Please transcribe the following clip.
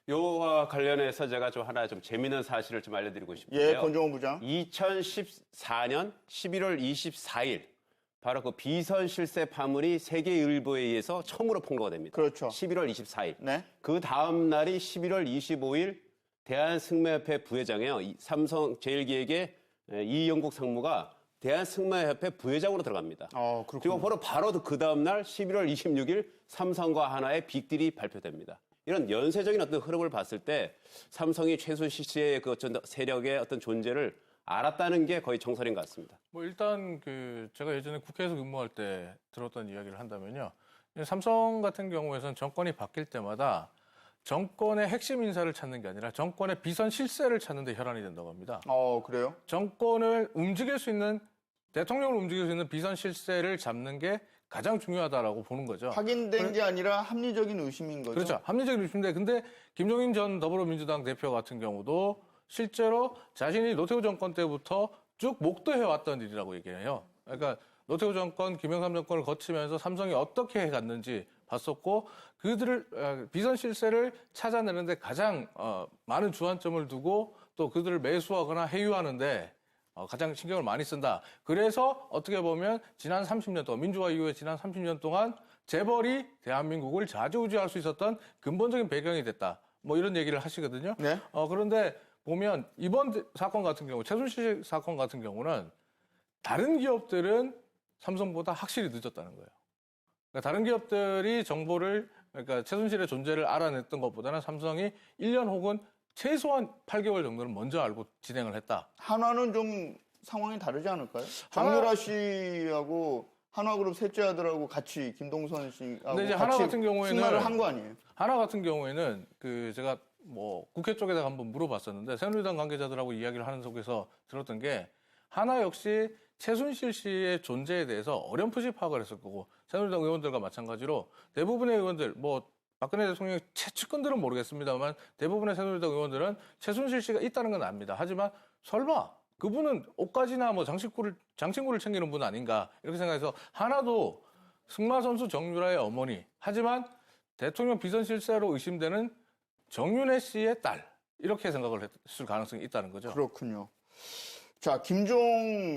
요와 관련해서 제가 좀 하나 좀 재미있는 사실을 좀 알려드리고 싶은데요. 예, 권정호 부장. 2014년 11월 24일 바로 그 비선 실세 파문이 세계일보에 의해서 처음으로 통보가 됩니다. 그렇죠. 11월 24일. 네. 그 다음 날이 11월 25일 대한승마협회 부회장이에요. 삼성 제일기획의 이영국 상무가 대한승마협회 부회장으로 들어갑니다. 그렇군요. 그리고 바로 그 다음 날 11월 26일 삼성과 하나의 빅딜이 발표됩니다. 이런 연쇄적인 어떤 흐름을 봤을 때 삼성이 최순실 씨의 그 어떤 세력의 어떤 존재를 알았다는 게 거의 정설인 것 같습니다. 뭐 일단 제가 예전에 국회에서 근무할 때 들었던 이야기를 한다면요. 삼성 같은 경우에는 정권이 바뀔 때마다 정권의 핵심 인사를 찾는 게 아니라 정권의 비선 실세를 찾는 데 혈안이 된다고 합니다. 그래요? 정권을 움직일 수 있는, 대통령을 움직일 수 있는 비선 실세를 잡는 게 가장 중요하다라고 보는 거죠. 확인된 게 아니라 합리적인 의심인 거죠? 그렇죠. 합리적인 의심인데, 근데 김종인 전 더불어민주당 대표 같은 경우도 실제로 자신이 노태우 정권 때부터 쭉 목도해왔던 일이라고 얘기해요. 그러니까 노태우 정권, 김영삼 정권을 거치면서 삼성이 어떻게 해갔는지 봤었고, 그들을 비선 실세를 찾아내는데 가장 많은 주안점을 두고 또 그들을 매수하거나 해유하는데 가장 신경을 많이 쓴다. 그래서 어떻게 보면 지난 30년 동안, 민주화 이후에 지난 30년 동안 재벌이 대한민국을 좌지우지할 수 있었던 근본적인 배경이 됐다. 뭐 이런 얘기를 하시거든요. 네. 그런데 보면 이번 사건 같은 경우, 최순실 사건 같은 경우는 다른 기업들은 삼성보다 확실히 늦었다는 거예요. 그러니까 다른 기업들이 정보를, 그러니까 최순실의 존재를 알아냈던 것보다는 삼성이 1년 혹은 최소한 8개월 정도는 먼저 알고 진행을 했다. 한화는 좀 상황이 다르지 않을까요? 정유라 씨하고 한화그룹 셋째 아들하고 같이 김동선 씨하고 근데 이제 같이 한화 같은 경우에는 승마를 한 거 아니에요? 한화 같은 경우에는 제가 뭐 국회 쪽에다가 한번 물어봤었는데 새누리당 관계자들하고 이야기를 하는 속에서 들었던 게 한화 역시 최순실 씨의 존재에 대해서 어렴풋이 파악을 했을 거고 새누리당 의원들과 마찬가지로 대부분의 의원들 뭐 박근혜 대통령의 최측근들은 모르겠습니다만 대부분의 새누리당 의원들은 최순실 씨가 있다는 건 압니다. 하지만 설마 그분은 옷가지나 뭐 장신구를 챙기는 분 아닌가 이렇게 생각해서 하나도 승마 선수 정유라의 어머니 하지만 대통령 비선실세로 의심되는 정윤혜 씨의 딸 이렇게 생각을 했을 가능성이 있다는 거죠. 그렇군요. 자, 김종